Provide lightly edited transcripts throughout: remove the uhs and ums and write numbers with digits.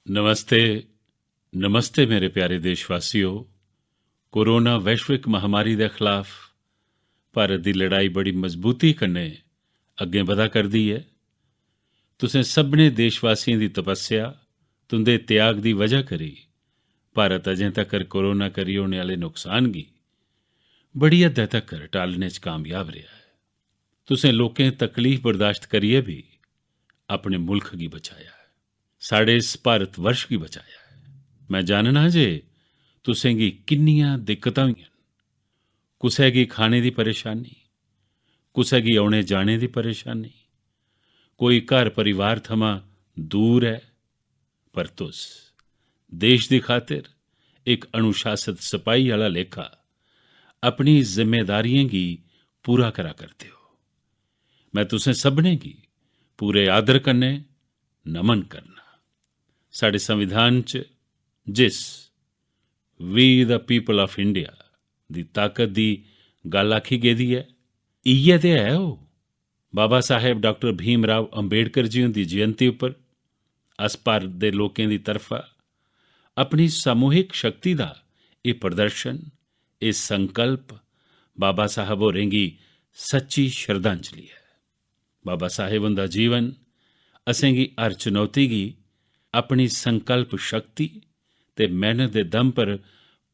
नमस्ते नमस्ते मेरे प्यारे देशवासियों। कोरोना वैश्विक महामारी के खिलाफ भारत की लड़ाई बड़ी मजबूती कन्नै अग्गें बधा करदी है। तुसें सभनें देशवासियों की तपस्या तुंदे त्याग की वजह करी भारत अजें तक्कर कोरोना करी होने वाले नुकसान की बड़ी हद्दै तक्कर टालने च कामयाब रहा है। तुसें लोकें तकलीफ बर्दाश्त करियै भी अपने मुल्क की बचाया है, साढ़े इस भारत वर्ष की बचाया है। मैं जानना जे तुसें गी किन्नियां दिक्कतां होईयां, कुसै गी खाने की परेशानी, कुसै गी औने जाने की परेशानी, कोई घर परिवार थमां दूर है, पर तुस देश की खातिर एक अनुशासित सिपाही आला लेखा अपनी जिम्मेदारियों की पूरा करा करते हो। मैं तुसें सभनें गी पूरे आदर कन्नै नमन करना। साढ़े संविधान च जिस we the people of India दी ताकत दी गल आखी गेदी है, इयै ते है ओह। बाबा साहेब डॉक्टर भीम राव अंबेडकर जी हुंदी जयंती उप्पर अस भारत दे लोकें दी तरफा अपनी सामूहिक शक्ति दा एह प्रदर्शन, एह संकल्प बाबा साहब होरें गी सच्ची श्रद्धांजलि है। बाबा साहेब हुंदा जीवन असें गी हर चुनौती गी अपनी संकल्प शक्ति ते मेहनत दे दम पर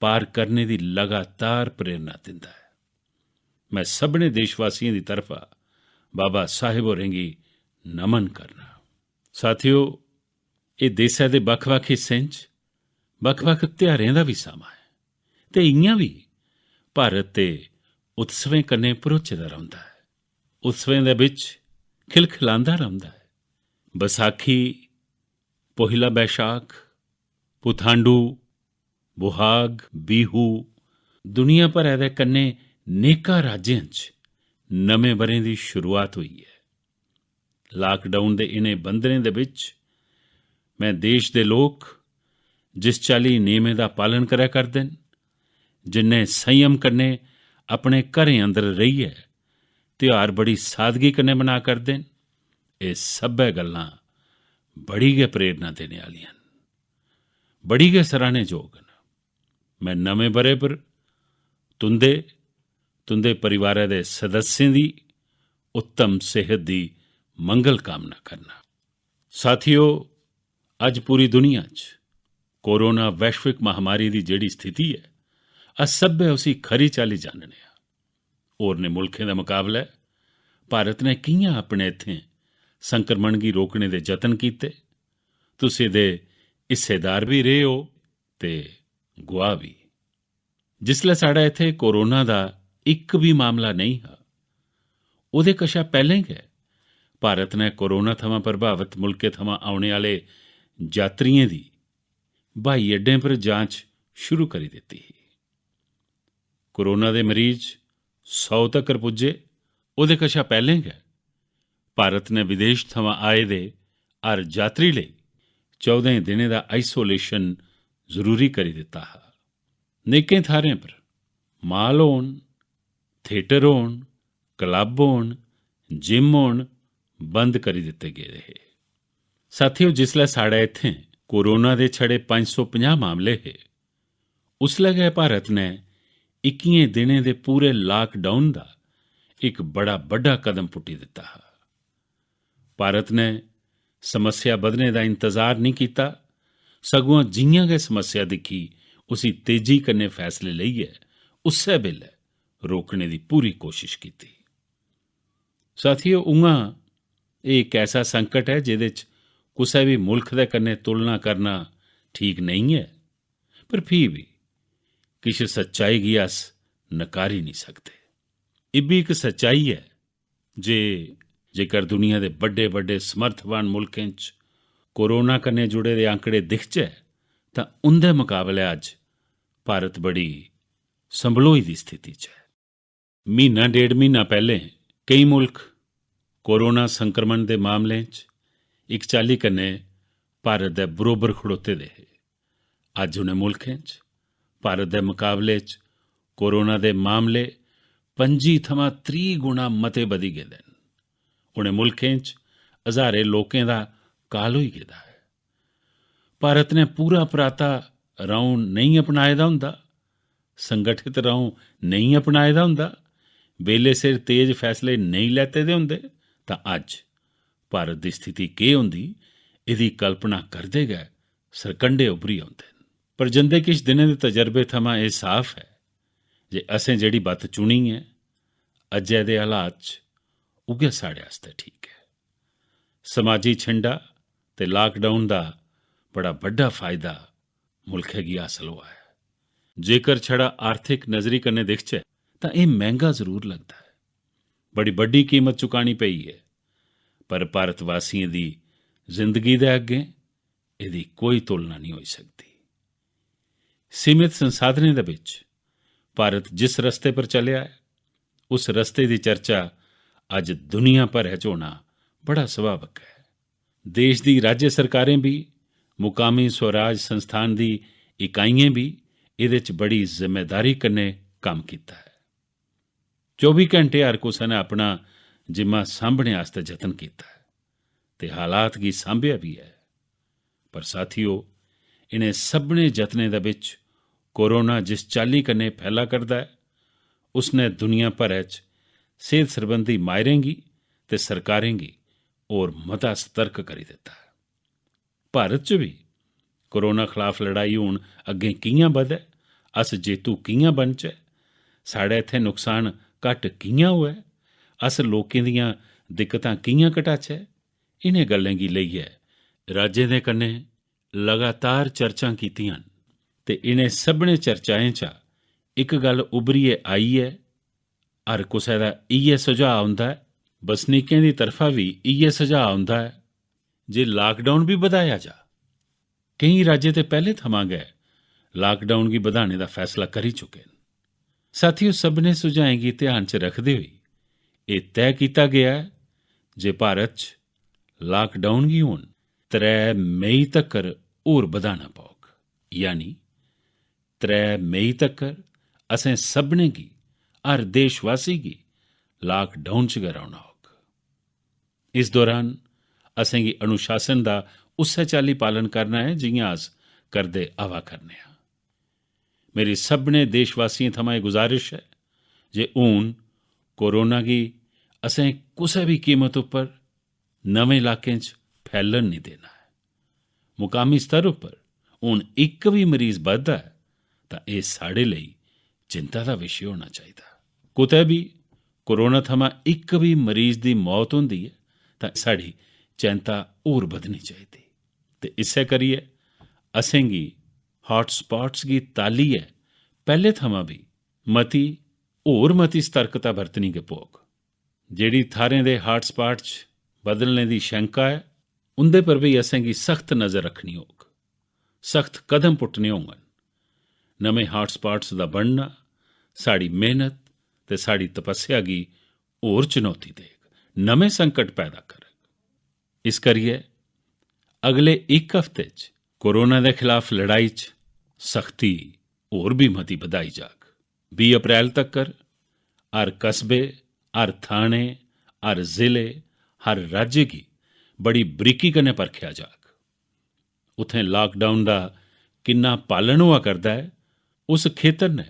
पार करने की लगातार प्रेरणा दिंदा है। मैं सभनें देशवासियों की तरफा बाबा साहेब होरें गी नमन करना। साथियो, ये देशै दे बक्ख-बक्ख हिस्सें च बक्ख-बक्ख त्योहारें दा भी समां है ते इ'यां भी भारत ते उत्सवें कन्नै भरोचे दा रौंह्दा है। उत्सवें दे बिच खिलखिलांदा रौंह्दा है। बसाखी, पोहिला बैशाख, पुथांडू, बुहाग, बीहू, दुनिया भरै दे कन्नै नेकां राज्यें च नमें ब'रें दी शुरुआत होई है। लाकडाउन दे इनें बंधनें दे बिच मैं देश दे लोक जिस चाल्ली नियमें दा पालन करै करदे न, जिन्ने संयम कन्नै अपने घरें अंदर रेहियै त्योहार बड़ी सादगी कन्नै मना करदे न, एह सब्भै गल्लां बड़ी गै प्रेरणा देने आह्लियां न, बड़ी गै सराहने जोग न। मैं नमें ब'रे पर तुंदे परिवारै दे सदस्यें दी उत्तम सेहत दी मंगल कामना करना। साथियो, अज पूरी दुनिया च कोरोना वैश्विक महामारी की जेड़ी स्थिति है, अस सब्भै उसी खरी चाल्ली जानने आं। होरनें मुल्खें दे मुकाबले भारत ने कि'यां अपने इत्थें संक्रमण गी रोकने दे जतन कीते। तुस एह्दे हिस्सेदार भी रेह् हो ते गवाह भी। जिसलै साढ़े इत्थें कोरोना दा इक भी मामला नहीं हा, ओह्दे कशा पैह्लें गै भारत ने कोरोना थमां प्रभावित मुल्कें थमां औने आह्ले यात्रियें दी ब्हाई अड्डें पर जांच शुरू करी दित्ती ही। कोरोना दे मरीज 100 तक्कर पुज्जे, ओह्दे कशा पैह्लें गै भारत ने विदेश थमां आए दे हर यात्री लेई 14 दिनें दा आइसोलेशन जरूरी करी दित्ता हा। नेकें थाह्रें पर माल होन, थिएटर होन, क्लब होन, जिम होन, बंद करी दित्ते गेदे हे। साथियो, जिसलै साढ़े इत्थें कोरोना दे छड़े 550 मामले हे, उसलै गै भारत ने 21 दिनें दे पूरे लाकडाउन दा एक बड़ा बड्डा कदम पुट्टी दित्ता हा। भारत ने समस्या बधने दा इंतजार नहीं कीता, सगुआं जि'यां गै समस्या दिक्खी उसी तेजी कन्नै फैसले लेइयै उस्सै बेल्लै रोकने की पूरी कोशिश कीती। साथियो, उ'आं एह इक ऐसा संकट है जिहदे च कुसै भी मुल्ख दे कन्नै तुलना करना ठीक नहीं है, पर फ्ही भी किश सच्चाई गी अस नकारी नहीं सकदे। एह् बी इक सच्चाई है जेकर दुनिया दे बड्डे बड्डे समर्थवान मुल्कें च कोरोना कन्नै जुड़े दे आंकड़े दिखचै तां उंदे मुकाबले अज्ज भारत बड़ी संभलोई दी स्थिति च है। म्हीना डेढ़ म्हीना पैह्लें केई मुल्ख कोरोना संक्रमण दे मामलें च इक चाल्ली कन्नै भारत दे बरोबर खड़ोते दे हे। अज्ज उनें मुल्खें च भारत दे मुकाबले च कोरोना दे मामले 25 थमां 30 गुणा मते बधी गेदे न। उनें मुल्खें च हज़ारें लोकें दा काल होई गेदा है। ਭਾਰਤ ਨੇ ਪੂਰਾ ਪਰਾਤਾ ਰਾਉਂ ਨਹੀਂ ਅਪਣਾਏ ਦਾ ਹੁੰਦਾ, ਸੰਗਠਿਤ ਰਾਉਂ ਨਹੀਂ ਅਪਣਾਏ ਦਾ ਹੁੰਦਾ, ਵੇਲੇ ਸਿਰ ਤੇਜ਼ ਫੈਸਲੇ ਨਹੀਂ ਲੈਤੇ ਦੇ ਹੁੰਦੇ, ਤਾਂ ਅੱਜ ਭਾਰਤ ਦੀ ਸਥਿਤੀ ਕੀ ਹੁੰਦੀ, ਇਹਦੀ ਕਲਪਨਾ ਕਰਦੇ ਗਏ ਸਰਕੰਡੇ ਉਭਰੀ ਆਉਂਦੇ ਨੇ। ਪਰ ਜੰਦੇ ਕਿਛ ਦਿਨਾਂ ਦੇ ਤਜਰਬੇ ਥਮਾਂ ਇਹ ਸਾਫ਼ ਹੈ, ਜੇ ਅਸੀਂ ਜਿਹੜੀ ਬੱਤ ਚੁਣੀ ਹੈ ਅਜੇ ਦੇ ਹਾਲਾਤ 'ਚ ਉਗੇ ਸਾਡੇ ਵਾਸਤੇ ਠੀਕ ਹੈ। ਸਮਾਜੀ ਛਿੰਡਾ ਤੇ ਲਾਕਡਾਊਨ ਦਾ ਬੜਾ ਵੱਡਾ ਫਾਇਦਾ ਮੁਲਕ ਹੈਗੀ ਹਾਸਲ ਹੋਇਆ ਹੈ। ਜੇਕਰ ਛੜਾ ਆਰਥਿਕ ਨਜ਼ਰੀ ਕਰਨੇ ਦਿਖਚੇ ਤਾਂ ਇਹ ਮਹਿੰਗਾ ਜ਼ਰੂਰ ਲੱਗਦਾ ਹੈ, ਬੜੀ ਵੱਡੀ ਕੀਮਤ ਚੁਕਾਣੀ ਪਈ ਹੈ, ਪਰ ਭਾਰਤ ਵਾਸੀਆਂ ਦੀ ਜ਼ਿੰਦਗੀ ਦੇ ਅੱਗੇ ਇਹਦੀ ਕੋਈ ਤੁਲਨਾ ਨਹੀਂ ਹੋ ਸਕਦੀ। ਸੀਮਿਤ ਸੰਸਾਧਨਾਂ ਦੇ ਵਿੱਚ ਭਾਰਤ ਜਿਸ ਰਸਤੇ ਪਰ ਚੱਲਿਆ ਹੈ, ਉਸ ਰਸਤੇ ਦੀ ਚਰਚਾ ਅੱਜ ਦੁਨੀਆ ਭਰ 'ਚ ਹੋਣਾ ਬੜਾ ਸੁਭਾਵਿਕ ਹੈ। ਦੇਸ਼ ਦੀ ਰਾਜ ਸਰਕਾਰਾਂ ਵੀ, ਮੁਕਾਮੀ ਸਵਰਾਜ ਸੰਸਥਾਨ ਦੀ ਇਕਾਈਆਂ ਵੀ ਇਹਦੇ 'ਚ ਬੜੀ ਜ਼ਿੰਮੇਦਾਰੀ ਕन्नै ਕੰਮ ਕੀਤਾ ਹੈ। 24 ਘੰਟੇ ਹਰ ਕਿਸੇ ਨੇ ਆਪਣਾ ਜਿੰਮਾ ਸਾਂਭਣੇ ਵਾਸਤੇ ਯਤਨ ਕੀਤਾ ਹੈ ਤੇ ਹਾਲਾਤ ਕੀ ਸਾਂਭਿਆ ਵੀ ਹੈ। ਪਰ ਸਾਥੀਓ, ਇਹਨੇ ਸਭਨੇ ਯਤਨਾਂ ਦੇ ਵਿੱਚ ਕੋਰੋਨਾ ਜਿਸ ਚਾਲੀ ਕन्नै ਫੈਲਾ ਕਰਦਾ ਹੈ, ਉਸਨੇ ਦੁਨੀਆ ਭਰ 'ਚ ਸਿਹਤ ਸੰਬੰਧੀ ਮਾਹਿਰਾਂ ਤੇ ਸਰਕਾਰਾਂ ਔਰ ਮਤਾ ਸਤਰਕ ਕਰੀ ਦਿੱਤਾ ਹੈ। ਭਾਰਤ 'ਚ ਵੀ ਕੋਰੋਨਾ ਖਿਲਾਫ ਲੜਾਈ ਹੁਣ ਅੱਗੇ ਕਿਆਂ ਵਧੇ, ਅਸ ਜੇਤੂ ਕਿਆਂ ਬਣ ਚ, ਸਾਡੇ ਇੱਥੇ ਨੁਕਸਾਨ ਘੱਟ ਕਿਆਂ ਹੋਇਆ, ਅਸ ਲੋਕਾਂ ਦੀਆਂ ਦਿੱਕਤਾਂ ਕਿਆਂ ਘਟਾਚੈ, ਇਹਨੇ ਗੱਲਾਂ ਕੀ ਲਈ ਹੈ ਰਾਜੇ ਦੇ ਕन्नै ਲਗਾਤਾਰ ਚਰਚਾ ਕੀਤੀਆਂ ਤੇ ਇਹਨੇ ਸਭਨੇ ਚਰਚਾਵਾਂ 'ਚ ਇੱਕ ਗੱਲ ਉਭਰੀਏ ਆਈ ਹੈ, ਹਰ ਕਿਸੇ ਦਾ ਇਹ ਸੁਝਾਅ ਆਉਂਦਾ ਹੈ, ਵਸਨੀਕਾਂ ਦੀ ਤਰਫਾ ਵੀ ਇਹ ਸੁਝਾਅ ਆਉਂਦਾ ਹੈ, ਜੇ ਲਾਕਡਾਊਨ ਵੀ ਵਧਾਇਆ ਜਾ। ਕਈ ਰਾਜੇ ਤੇ ਪਹਿਲੇ ਥਮਾਂ ਗਏ ਲਾਕਡਾਊਨ ਕੀ ਵਧਾਣੇ ਦਾ ਫੈਸਲਾ ਕਰੀ ਚੁੱਕੇ ਨੇ। ਸਾਥੀਓ, ਸਭਨੇ ਸੁਝਾਅ ਕੀ ਧਿਆਨ 'ਚ ਰੱਖਦੇ ਹੋਏ ਇਹ ਤੈਅ ਕੀਤਾ ਗਿਆ ਹੈ, ਜੇ ਭਾਰਤ 'ਚ ਲਾਕਡਾਊਨ ਕੀ ਹੁਣ 3 ਮਈ ਤੱਕ ਹੋਰ ਵਧਾਣਾ ਪਊਗਾ, ਯਾਨੀ 3 ਮਈ ਤੱਕ ਅसें ਸਭਨੇ ਕੀ, ਹਰ ਦੇਸ਼ਵਾਸੀ ਕੀ ਲਾਕਡਾਊਨ 'ਚ ਕਰਾਉਣਾ ਹੋਗਾ। ਇਸ ਦੌਰਾਨ ਅसें ਕੀ ਅਨੁਸ਼ਾਸਨ ਦਾ ਉਸੇ ਚਾਲੀ ਪਾਲਨ ਕਰਨਾ ਹੈ ਜਿਵੇਂ ਅਸ ਕਰਦੇ ਆਵਾ ਕਰਨੇ ਹਾਂ। ਮੇਰੀ ਸਭਨੇ ਦੇਸ਼ਵਾਸੀਆਂ ਥਮਾਂ ਇਹ ਗੁਜ਼ਾਰਿਸ਼ ਹੈ, ਜੇ ਹੁਣ ਕੋਰੋਨਾ ਕੀ असें कुसै भी कीमत उपर नवें इलाकें च फैलन नहीं देना है। मुकामी स्तर उपर हुण एक भी मरीज बधदा है तां इह साडे लई चिंता दा विशे होना चाहिए। कुतै भी कोरोना थमां एक भी मरीज की मौत हुंदी है तां साडी चिंता होर बधनी चाहिए। ते इस्सै करियै असें गी हॉटस्पॉट्स की ताली है पहले थमां भी मती होर मती सतर्कता बरतनी के पौग। जिहड़ी थारें दे हॉटस्पॉट च बदलने की शंका है उंदे पर भी असें गी सख्त नज़र रखनी होग, सख्त कदम पुट्टने होंगन। नमें हॉटस्पॉट्स का बनना साड़ी मेहनत ते साड़ी तपस्या की होर चुनौती देग, नमें संकट पैदा करेग। इस करिए अगले एक हफ्ते च कोरोना के खिलाफ लड़ाई च सख्ती होर भी मती बधाई जाग। 20 अप्रैल तक हर कस्बे, हर थाने, हर जिले, हर राज्य की बड़ी बरीकी कन्नै परखिया जाग। उत्थें लॉकडाउन का किन्ना पालन हुआ करता है, उस खेतर ने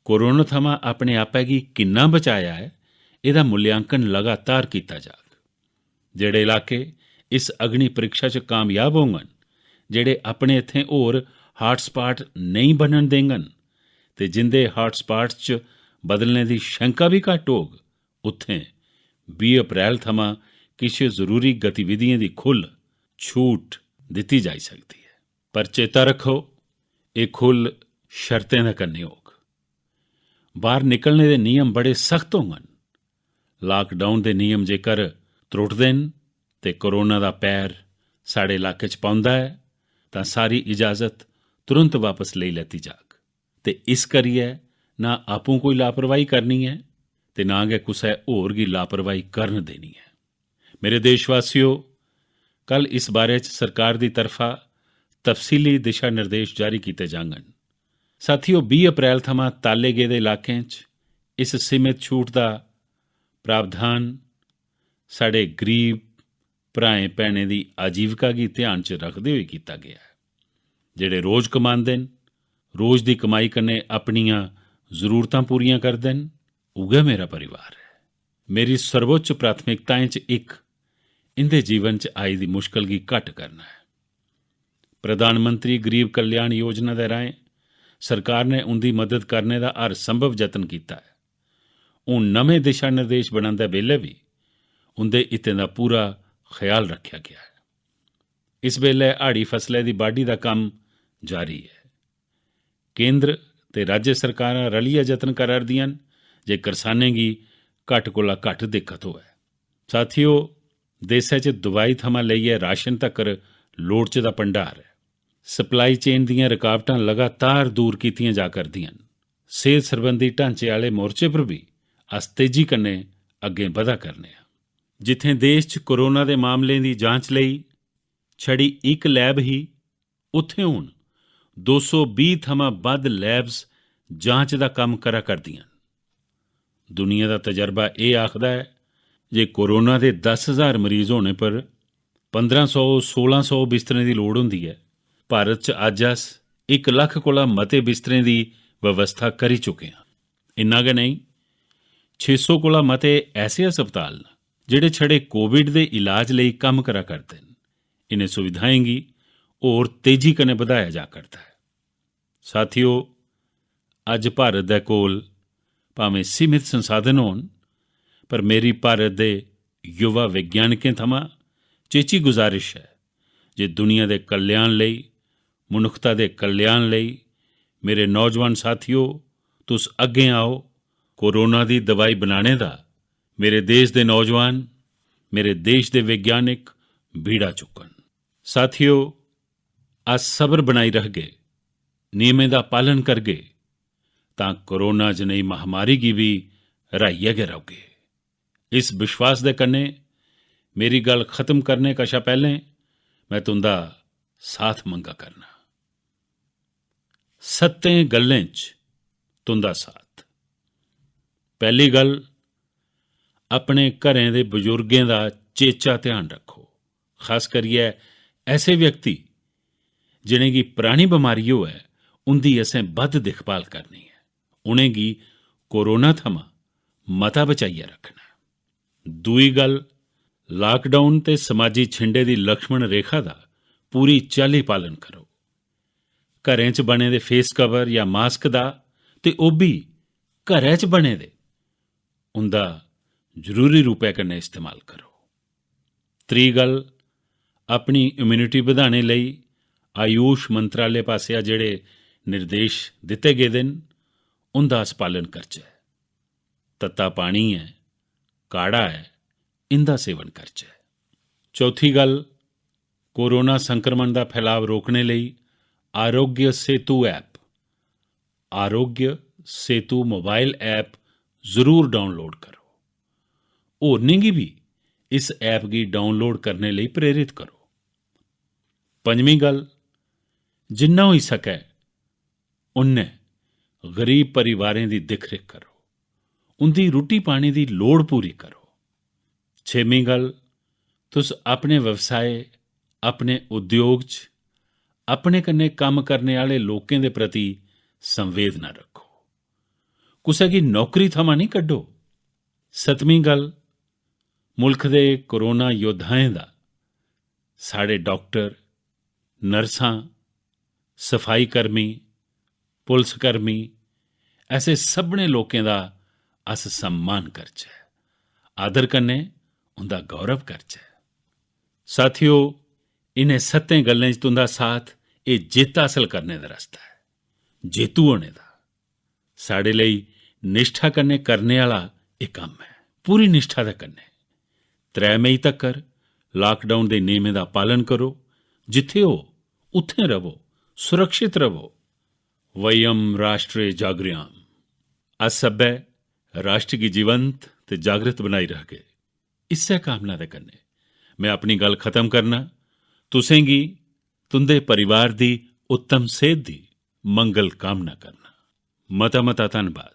कोरोना थमां अपने आपे गी किन्ना बचाया है, इसदा मूल्यांकन लगातार किया जाग। जेड़े इलाके इस अग्नि परीक्षा च कामयाब होंगन, जेड़े अपने इत्थें होर हॉटस्पॉट नहीं बनन देंगन ते जिंदे हॉटस्पॉट च बदलने की शंका भी घट होग, उत्थें 20 अप्रैल थमां किश जरूरी गतिविधियों की खुल छूट दी जा सकती है। पर चेता रखो, ये खुल शर्तें दा कन्नै होग। बाहर निकलने के नियम बड़े सख्त होंगन। लॉकडाउन के नियम जेकर त्रुटदे न ते कोरोना का पैर साढ़े इलाके च पाउंदा है तां सारी इजाजत तुरंत वापस ले लैती जाग। ते इस करिए ना आपूं कोई लापरवाही करनी है ते ना गै कुसै होर गी लापरवाही करन देनी है। मेरे देशवासियों, कल इस बारे च सरकार की तरफा तफसीली दिशा निर्देश जारी किए जांगन। साथियों, 20 अप्रैल थमां ताले गेदे इलाकें च इस सीमित छूट का प्रावधान साढ़े गरीब भराएं भैनें की आजीविका की ध्यान च रखते हुए किया गया है। ਜਿਹੜੇ रोज़ कमांदे न, रोज़ की कमाई कन्नै अपनियां ਜ਼ਰੂਰਤਾਂ पूरियां करदे न, उ'ऐ मेरा परिवार है। मेरी सर्वोच्च प्राथमिकताएं च एक इंदे जीवन च आई दी मुश्किल गी घट करना है। प्रधानमंत्री गरीब कल्याण योजना दे राहें सरकार ने उनकी मदद करने का हर संभव यतन किया है। हूँ नवे दिशा निर्देश बनाने वेले भी उनके हितें का पूरा ख्याल रखा गया है। इस वेले हाड़ी फसलें की वाढी का काम जारी है। केंद्र ते राज्य सरकारां रलिया यतन करा रदियां न जे करसानें गी घट कोला घट दिक्कत होवे। साथियों, देशै च दवाई थमां लेइयै राशन तक्कर लोड़चदा भंडार है। सप्लाई चेन दीयां रुकावटां लगातार दूर कीतियां जा करदियां न। सेहत सरबंधी ढांचे वाले मोर्चे पर भी अस तेजी कन्नै अग्गें बधा करने आ। जिथे देश च कोरोना के मामलों की जांच लई छड़ी एक लैब ही, उत्थे हुण 220 थमां वध लैब्स जांच का काम करा करदियां। दुनिया का तजर्बा ये आखदा है जे कोरोना के 10,000 मरीज होने पर 1500-1600 बिस्तरें की लोड़ हुंदी है। भारत च अज अस 1 लख कोला मते बिस्तरें की व्यवस्था करी चुके हैं। इन्ना गै नहीं, 600 कोला मते ऐसे हस्पताल न जिहड़े छड़े कोविड के इलाज लई काम करा करते हैं। इन्हें सुविधाएं गी होर तेजी कन्नै बढ़ाया जा करता है। साथियों, अज भारत दे कोल भावें सीमित संसाधन होण, पर मेरी भारत दे युवा विग्यानिकें थमां चेची गुजारिश है जे दुनिया के कल्याण लई, मनुखता के कल्याण लई मेरे नौजवान साथियों, तुस अग्गें आओ। कोरोना की दवाई बनाने का मेरे देश के नौजवान, मेरे देश के विग्यानिक बीड़ा चुकन। साथियों, अस सबर बनाई रहगे, नियमें का पालन करगे, तां कोरोना जनेही महामारी की भी हराइयै गै रहोगे। इस विश्वास दे कन्नै मेरी गल खत्म करने कशा पहले मैं तुंदा साथ मंगा करना। 7 गल्लें च तुंदा साथ। पहली गल, अपने घरें दे बजुर्गें दा चेचा ध्यान रखो। खास करियै ऐसे व्यक्ति जिनें गी पुरानी बमारी होए, उंदी असें बद्ध दिखभाल करनी है। उनें गी कोरोना थमां मता बचाइयै रखना। दूई गल, लॉकडाउन ते समाजी छिंडे दी लक्ष्मण रेखा दा पूरी चाल्ली पालन करो। घरें च बने दे फेस कवर या मास्क दा ते ओह भी घरै च बने दे, उंदा जरूरी रूपै कन्नै इस्तेमाल करो। त्री गल, अपनी इम्यूनिटी बढ़ाने लई आयुष मंत्रालय पासेआ जेड़े निर्देश दिते गेदे न, उंदा अस पालन करचै। तत्ता पानी है, काढ़ा है, इंदा सेवन करचै। चौथी गल, कोरोना संक्रमण का फैलाव रोकने लई आरोग्य सेतु मोबाइल ऐप जरूर डाउनलोड करो। होरनें गी भी इस ऐप गी डाउनलोड करने लई प्रेरित करो। पंजवीं गल, जिन्ना होई सकै उन्ने गरीब परिवारें की दिख रिख करो, उनकी रुट्टी पानी की लोड़ पूरी करो। छेवीं गल, तुस अपने व्यवसाय, अपने उद्योग च अपने कन्नै कम्म करने आह्ले लोकें दे प्रति संवेदना रखो, कुसै गी नौकरी थमां नहीं कड्डो। सतवीं गल, मुल्ख दे कोरोना योद्धाएं दा साढ़े डॉक्टर, नर्सां, सफाई कर्मी, पुलिस कर्मी, ऐसे सभनें लोकें दा अस सम्मान करचै, आदर कन्नै उंदा गौरव करचै। साथियों, इन्हें 7 गल्लें च तुंदा साथ ये जित हासल करने दा रस्ता है, जेतू होने दा। साढ़े लेई निष्ठा कन्नै करने आह्ला एह् कम्म है, पूरी निष्ठा दे कन्नै। 3 मई तक्कर लॉकडाउन के नियमें का पालन करो। जिथे हो उत्थे रवो, सुरक्षित रवो। वयम राष्ट्रे जागृयाम। अस सब्बै राष्ट्र की जीवंत ते जागृत बनाई रहगे। इस्सै कामना दे कन्नै मैं अपनी गल खत्म करना। तुसें गी तुंदे परिवार दी उत्तम सेहत दी मंगल कामना करना। मता मता धन्नवाद।